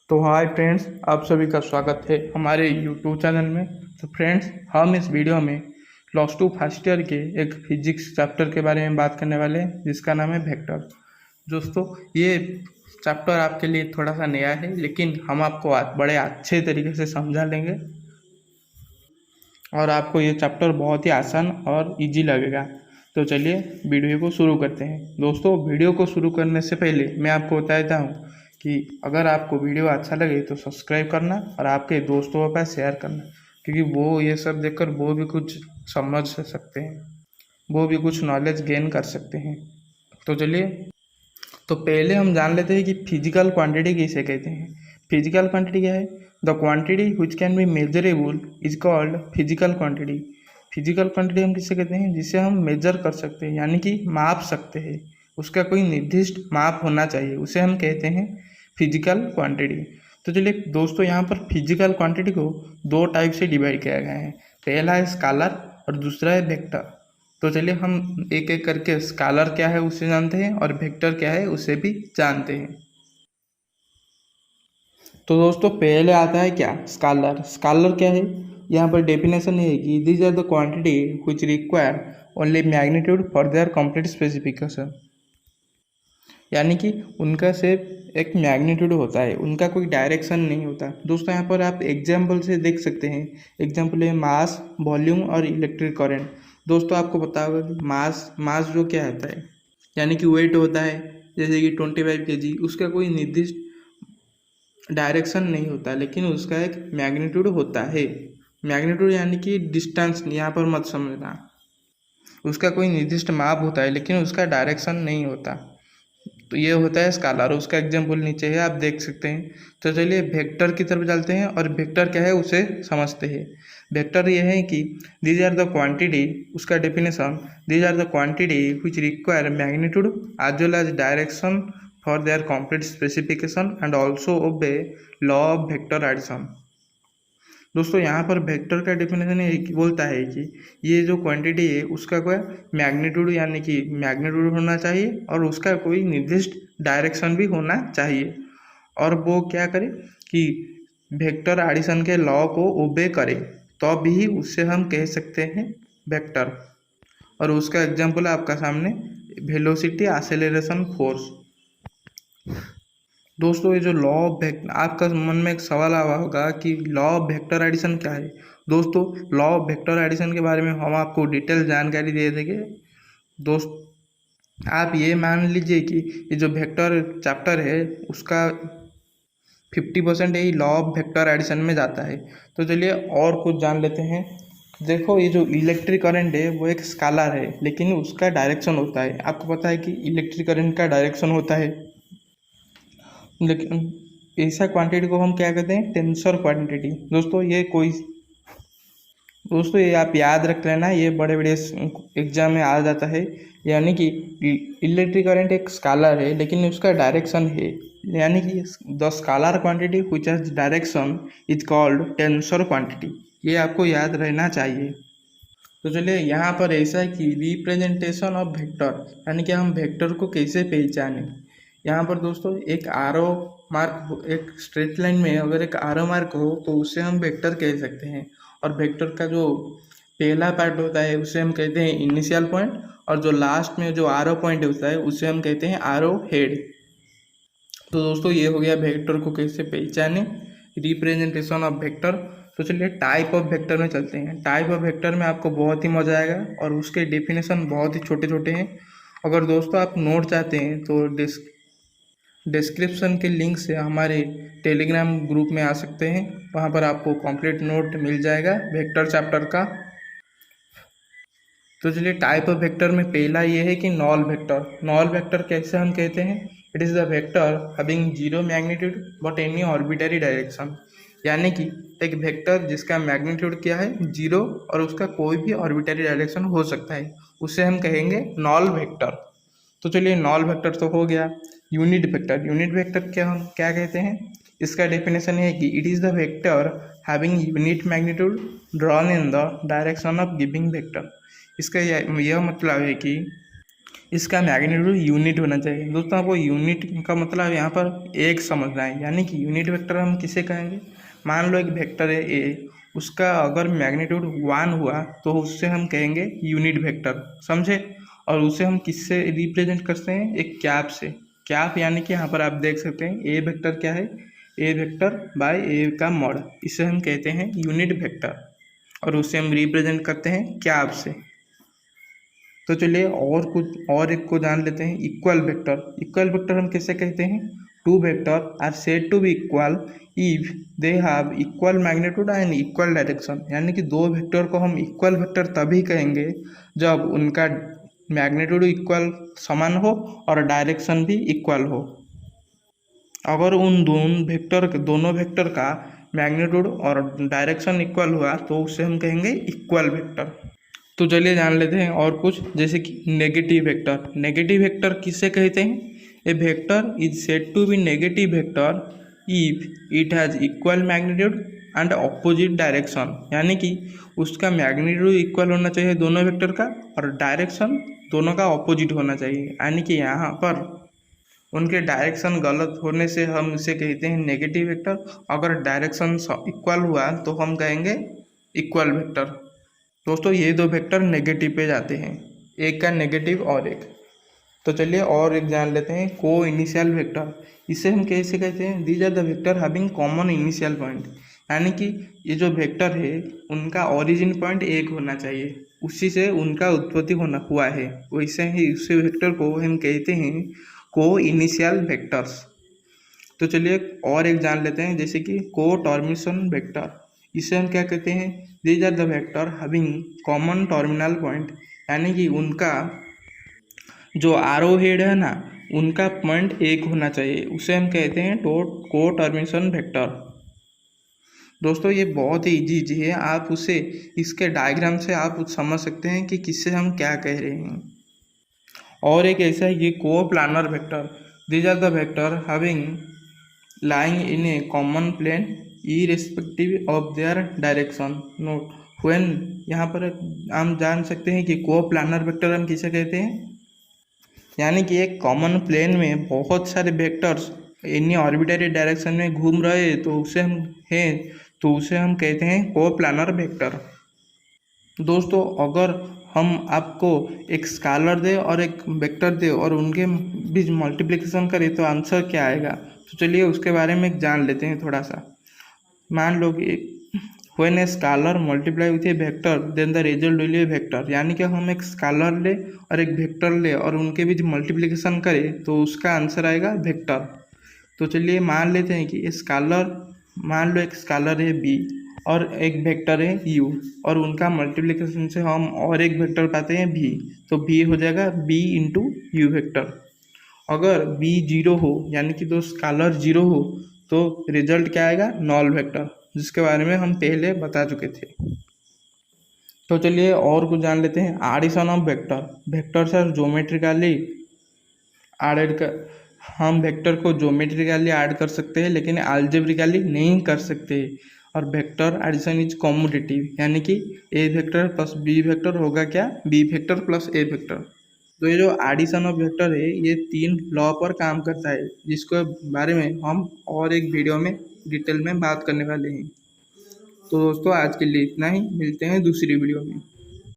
तो hi friends, आप सभी का स्वागत है हमारे यूट्यूब चैनल में। तो फ्रेंड्स, हम इस वीडियो में क्लास 2 फर्स्ट ईयर के एक फिजिक्स चैप्टर के बारे में बात करने वाले हैं जिसका नाम है वेक्टर। दोस्तों, ये चैप्टर आपके लिए थोड़ा सा नया है, लेकिन हम आपको बड़े अच्छे तरीके से समझा लेंगे और आपको ये चैप्टर बहुत ही आसान और इजी लगेगा। तो चलिए वीडियो को शुरू करते हैं। दोस्तों, वीडियो को शुरू करने से पहले मैं आपको बता देता हूँ कि अगर आपको वीडियो अच्छा लगे तो सब्सक्राइब करना और आपके दोस्तों के पास शेयर करना, क्योंकि वो ये सब देखकर वो भी कुछ समझ सकते हैं, वो भी कुछ नॉलेज गेन कर सकते हैं। तो चलिए, तो पहले हम जान लेते हैं कि फिजिकल क्वांटिटी किसे कहते हैं। फिजिकल क्वांटिटी क्या है? The quantity which can be measurable is called physical quantity. Physical quantity हम किसे कहते हैं? जिसे हम मेजर कर सकते हैं, यानी कि माप सकते हैं। उसका कोई निर्दिष्ट माप होना चाहिए, उसे हम कहते हैं फिजिकल क्वांटिटी। तो चलिए दोस्तों, यहाँ पर फिजिकल क्वांटिटी को दो टाइप से डिवाइड किया गया है। पहला है स्कालर और दूसरा है वेक्टर। तो चलिए हम एक एक करके स्कालर क्या है उसे जानते हैं और वेक्टर क्या है उसे भी जानते हैं। तो दोस्तों, पहले आता है क्या? स्कालर। स्कालर क्या है? यहाँ पर डेफिनेशन है कि these are the quantity which require only magnitude for their complete specification. यानी कि उनका सिर्फ एक मैग्नीट्यूड होता है, उनका कोई डायरेक्शन नहीं होता। दोस्तों, यहाँ पर आप एग्जाम्पल से देख सकते हैं। एग्जाम्पल है मास, वॉल्यूम और इलेक्ट्रिक करंट। दोस्तों, आपको पता होगा कि मास जो क्या होता है, यानी कि वेट होता है, जैसे कि 25 kg। उसका कोई निर्दिष्ट डायरेक्शन नहीं होता, लेकिन उसका एक मैग्नीट्यूड होता है। मैग्नीट्यूड यानी कि डिस्टेंस, यहाँ पर मत समझना। उसका कोई निर्दिष्ट माप होता है, लेकिन उसका डायरेक्शन नहीं होता। तो ये होता है स्कालर। उसका एग्जाम्पल नीचे है, आप देख सकते हैं। तो चलिए वेक्टर की तरफ चलते हैं और वेक्टर क्या है उसे समझते हैं। वेक्टर ये है कि दीज आर द क्वांटिटी, उसका definition, these are the quantity which require magnitude as well as direction for their complete specification and also obey law of vector addition. दोस्तों, यहाँ पर वेक्टर का डेफिनेशन ये बोलता है कि ये जो क्वांटिटी है उसका कोई मैग्नीट्यूड, यानी कि मैग्नीट्यूड होना चाहिए और उसका कोई निर्दिष्ट डायरेक्शन भी होना चाहिए, और वो क्या करे कि वेक्टर एडिशन के लॉ को ओबे करे, तो भी उससे हम कह सकते हैं वेक्टर। और उसका एग्जाम्पल है आपका सामने, वेलोसिटी, एक्सेलरेशन, फोर्स। दोस्तों, ये जो लॉ ऑफ वेक्टर, आपका मन में एक सवाल आया होगा कि लॉ ऑफ वेक्टर एडिशन क्या है। दोस्तों, लॉ ऑफ वेक्टर एडिशन के बारे में हम आपको डिटेल जानकारी दे देंगे। दोस्त, आप ये मान लीजिए कि ये जो वेक्टर चैप्टर है उसका 50% यही लॉ ऑफ वेक्टर एडिशन में जाता है। तो चलिए और कुछ जान लेते हैं। देखो, ये जो इलेक्ट्रिक करंट है वो एक स्कालर है, लेकिन उसका डायरेक्शन होता है। आपको पता है कि इलेक्ट्रिक करंट का डायरेक्शन होता है, लेकिन ऐसा क्वांटिटी को हम क्या कहते हैं? Tensor quantity. दोस्तों ये आप याद रख लेना, ये बड़े बड़े एग्जाम में आ जाता है। यानी कि इलेक्ट्रिक करंट एक स्कालर है, लेकिन उसका डायरेक्शन है, यानी कि the scalar quantity which has direction is called tensor quantity. ये आपको याद रहना चाहिए। तो चलिए, यहाँ पर ऐसा है कि रिप्रेजेंटेशन ऑफ वेक्टर, यानी कि हम वेक्टर को कैसे पहचानें। यहाँ पर दोस्तों एक आरो मार्क, एक स्ट्रेट लाइन में अगर एक आरो मार्क हो तो उसे हम वेक्टर कह सकते हैं। और वेक्टर का जो पहला पार्ट होता है उसे हम कहते हैं इनिशियल पॉइंट, और जो लास्ट में जो आरो पॉइंट होता है उसे हम कहते हैं आरो हेड। तो दोस्तों, ये हो गया वेक्टर को कैसे पहचाने, रिप्रेजेंटेशन ऑफ वेक्टर। तो चलिए टाइप ऑफ वेक्टर में चलते हैं। टाइप ऑफ वेक्टर में आपको बहुत ही मजा आएगा और उसके डेफिनेशन बहुत ही छोटे छोटे हैं। अगर दोस्तों आप नोट चाहते हैं तो डिस्क्रिप्शन के लिंक से हमारे टेलीग्राम ग्रुप में आ सकते हैं, वहाँ पर आपको कंप्लीट नोट मिल जाएगा वेक्टर चैप्टर का। तो चलिए, टाइप ऑफ वेक्टर में पहला ये है कि नॉल वेक्टर। नॉल वेक्टर कैसे हम कहते हैं? It is the vector having zero magnitude but any arbitrary direction. यानी कि एक वेक्टर जिसका मैग्नीट्यूड क्या है? जीरो, और उसका कोई भी ऑर्बिटरी डायरेक्शन हो सकता है, उसे हम कहेंगे नॉल वेक्टर। तो चलिए, नॉल वेक्टर तो हो गया। Unit vector. यूनिट वेक्टर क्या हम क्या कहते हैं? इसका डेफिनेशन है कि it is the vector having unit magnitude drawn in the direction of giving vector. इसका यह मतलब है कि इसका मैग्नीट्यूड यूनिट होना चाहिए। दोस्तों आपको यूनिट का मतलब यहाँ पर एक समझना है, यानी कि यूनिट वेक्टर हम किसे कहेंगे। मान लो एक वेक्टर है ए, उसका अगर मैग्नीट्यूड 1 हुआ तो उससे हम कहेंगे यूनिट वेक्टर, समझे। और उसे हम किससे रिप्रेजेंट करते हैं, एक कैप से। कैप यानी कि यहाँ पर आप देख सकते हैं ए वेक्टर क्या है, ए वेक्टर बाय ए का मॉड, इसे हम कहते हैं यूनिट वेक्टर, और उसे हम रिप्रेजेंट करते हैं कैप से। तो चलिए और एक को जान लेते हैं, इक्वल वेक्टर। इक्वल वेक्टर हम कैसे कहते हैं, two vector are said to be equal if they have equal magnitude and equal direction. यानी कि दो वेक्टर को हम इक्वल वेक्टर तभी कहेंगे जब उनका मैग्नीट्यूड इक्वल समान हो और डायरेक्शन भी इक्वल हो। अगर उन दोनों वेक्टर का मैग्नीट्यूड और डायरेक्शन इक्वल हुआ तो उसे हम कहेंगे इक्वल वेक्टर। तो चलिए जान लेते हैं और कुछ, जैसे कि नेगेटिव वेक्टर। नेगेटिव वेक्टर किसे कहते हैं, a vector is said to be negative vector if it has equal magnitude and opposite direction. यानी कि उसका मैग्नीट्यूड इक्वल होना चाहिए दोनों वेक्टर का, और डायरेक्शन दोनों का ऑपोजिट होना चाहिए। यानी कि यहाँ पर उनके डायरेक्शन गलत होने से हम इसे कहते हैं नेगेटिव वेक्टर। अगर डायरेक्शन इक्वल हुआ तो हम कहेंगे इक्वल वेक्टर। दोस्तों ये दो वेक्टर नेगेटिव पे जाते हैं, एक का नेगेटिव और एक। तो चलिए और एक जान लेते हैं, को इनिशियल वेक्टर। इसे हम कैसे कहते हैं, these are the vector having common initial point. यानी कि ये जो वेक्टर है उनका ओरिजिन पॉइंट एक होना चाहिए, उसी से उनका उत्पत्ति हुआ है। वैसे ही उस वेक्टर को हम कहते हैं को इनिशियल वेक्टर्स। तो चलिए और एक जान लेते हैं, जैसे कि को टर्मिनेशन वेक्टर। इसे हम क्या कहते हैं, these are the vector having common terminal point. यानी कि उनका जो आरो हेड है ना, उनका पॉइंट एक होना चाहिए, उसे हम कहते हैं को टर्मिनेशन वेक्टर। दोस्तों ये बहुत ही इजी है, आप उसे इसके डायग्राम से आप समझ सकते हैं कि किससे हम क्या कह रहे हैं। और एक ऐसा है कि coplanar vector. These are the vector having lying in a common plane irrespective of their direction. Note when, यहाँ पर हम जान सकते हैं कि को प्लानर वेक्टर हम किसे कहते हैं, यानी कि एक कॉमन प्लेन में बहुत सारे वेक्टर्स एनी आर्बिट्ररी डायरेक्शन में घूम रहे तो उसे हम कहते हैं को प्लानर वेक्टर। दोस्तों अगर हम आपको एक स्केलर दे और एक वेक्टर दे और उनके बीच मल्टीप्लिकेशन करें तो आंसर क्या आएगा, तो चलिए उसके बारे में जान लेते हैं थोड़ा सा। मान लो कि when a scalar multiply with a vector then the result will be a vector. यानी कि हम एक स्केलर ले और एक वेक्टर ले और उनके बीच मल्टीप्लिकेशन करें तो उसका आंसर आएगा वेक्टर। तो चलिए मान लेते हैं कि मान लो एक स्केलर है बी और एक वेक्टर है u, और उनका मल्टीप्लिकेशन से हम और एक वेक्टर पाते हैं v, तो v हो जाएगा b इंटू यू वेक्टर। अगर b जीरो हो, यानी कि दो स्केलर जीरो हो, तो रिजल्ट क्या आएगा, नॉल वेक्टर, जिसके बारे में हम पहले बता चुके थे। तो चलिए और कुछ जान लेते हैं, addition of vector. Vectors are geometrically added कर, हम वेक्टर को ज्योमेट्रिकली ऐड कर सकते हैं लेकिन अलजेब्रिकली नहीं कर सकते। और वेक्टर एडिशन इज कॉम्यूटेटिव, यानी कि ए वेक्टर प्लस बी वेक्टर होगा क्या, बी वेक्टर प्लस ए वेक्टर। तो ये जो एडिशन ऑफ वेक्टर है ये 3 लॉ पर काम करता है, जिसके बारे में हम और एक वीडियो में डिटेल में बात करने वाले हैं। तो दोस्तों आज के लिए इतना ही, मिलते हैं दूसरी वीडियो में।